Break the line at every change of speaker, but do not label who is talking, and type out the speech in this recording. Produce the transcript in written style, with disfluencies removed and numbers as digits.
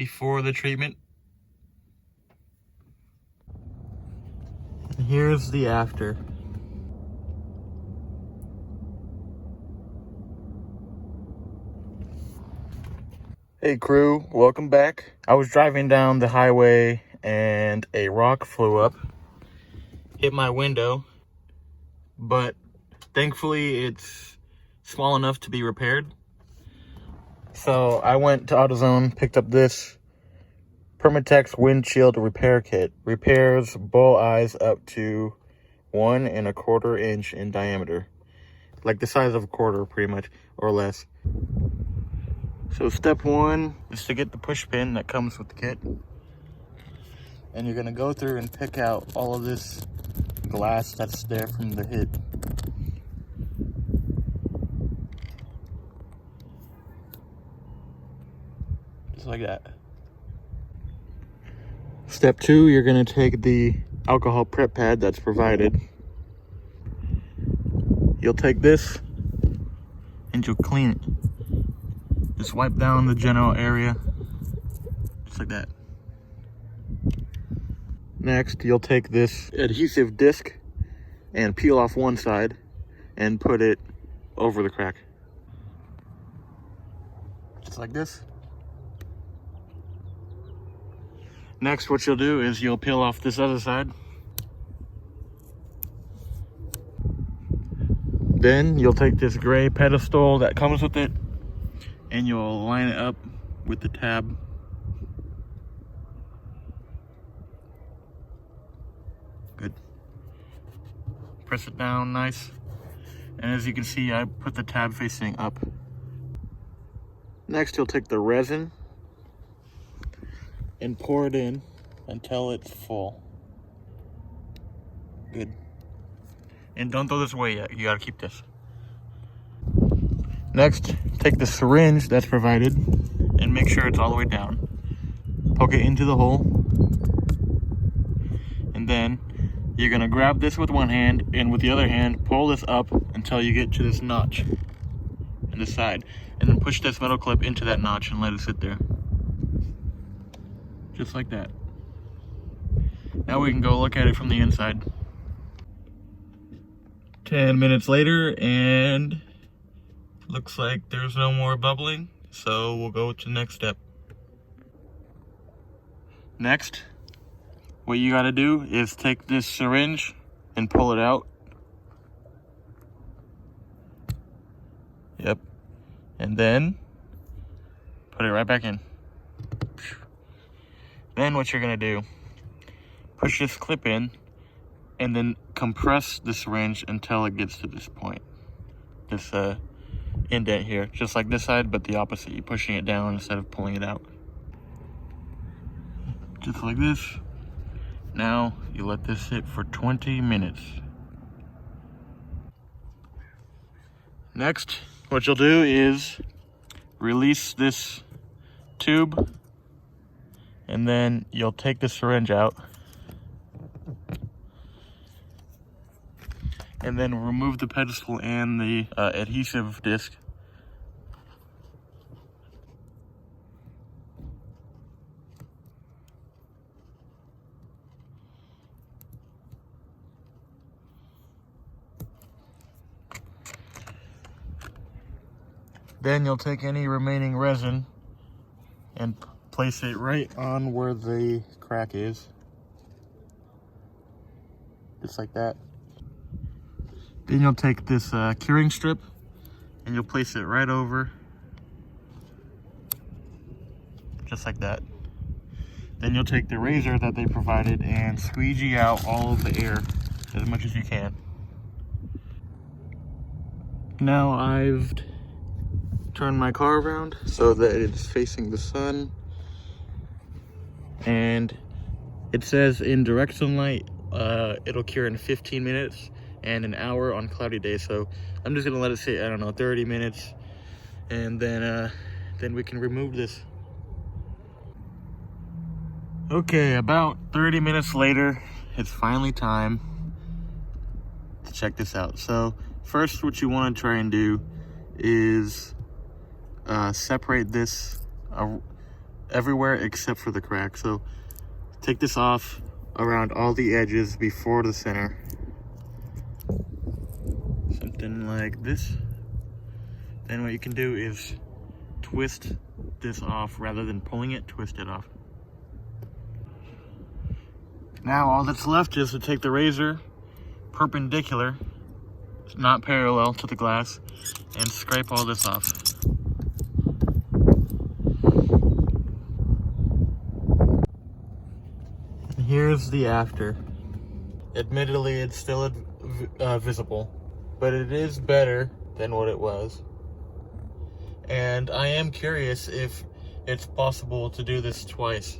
before the treatment. And here's the after. Hey crew, welcome back. I was driving down the highway and a rock flew up, hit my window, but thankfully it's small enough to be repaired. So I went to AutoZone, picked up this Permatex Windshield repair kit. Repairs bull eyes up to 1 1/4 inch in diameter. Like the size of a quarter, pretty much, or less. So step 1 is to get the push pin that comes with the kit. And you're gonna go through and pick out all of this glass that's there from the hit. Just like that. Step 2, you're gonna take the alcohol prep pad that's provided. You'll take this and you'll clean it. Just wipe down the general area, just like that. Next, you'll take this adhesive disc and peel off one side and put it over the crack. Just like this. Next, what you'll do is you'll peel off this other side. Then you'll take this gray pedestal that comes with it and you'll line it up with the tab. Good. Press it down nice. And as you can see, I put the tab facing up. Next, you'll take the resin and pour it in until it's full. Good. And don't throw this away yet, you gotta keep this. Next, take the syringe that's provided and make sure it's all the way down. Poke it into the hole. And then you're gonna grab this with one hand and with the other hand, pull this up until you get to this notch in the side. And then push this metal clip into that notch and let it sit there. Just like that. Now we can go look at it from the inside. 10 minutes later, and looks like there's no more bubbling, so we'll go to the next step. Next, what you gotta do is take this syringe and pull it out. Yep. And then put it right back in. Then what you're gonna do, push this clip in and then compress the syringe until it gets to this point. This indent here, just like this side, but the opposite. You're pushing it down instead of pulling it out. Just like this. Now you let this sit for 20 minutes. Next, what you'll do is release this tube and then you'll take the syringe out and then remove the pedestal and the adhesive disc. Then you'll take any remaining resin and place it right on where the crack is. Just like that. Then you'll take this curing strip and you'll place it right over. Just like that. Then you'll take the razor that they provided and squeegee out all of the air as much as you can. Now I've turned my car around so that it's facing the sun. And it says in direct sunlight, it'll cure in 15 minutes. And an hour on cloudy days. So I'm just gonna let it sit, I don't know, 30 minutes, and then we can remove this. Okay, about 30 minutes later, it's finally time to check this out. So first, what you want to try and do is separate this everywhere except for the crack. So take this off around all the edges before the center. Something like this. Then what you can do is twist this off rather than pulling it, twist it off. Now all that's left is to take the razor perpendicular, not parallel to the glass, and scrape all this off. And here's the after. Admittedly, it's still visible, but it is better than what it was. And I am curious if it's possible to do this twice.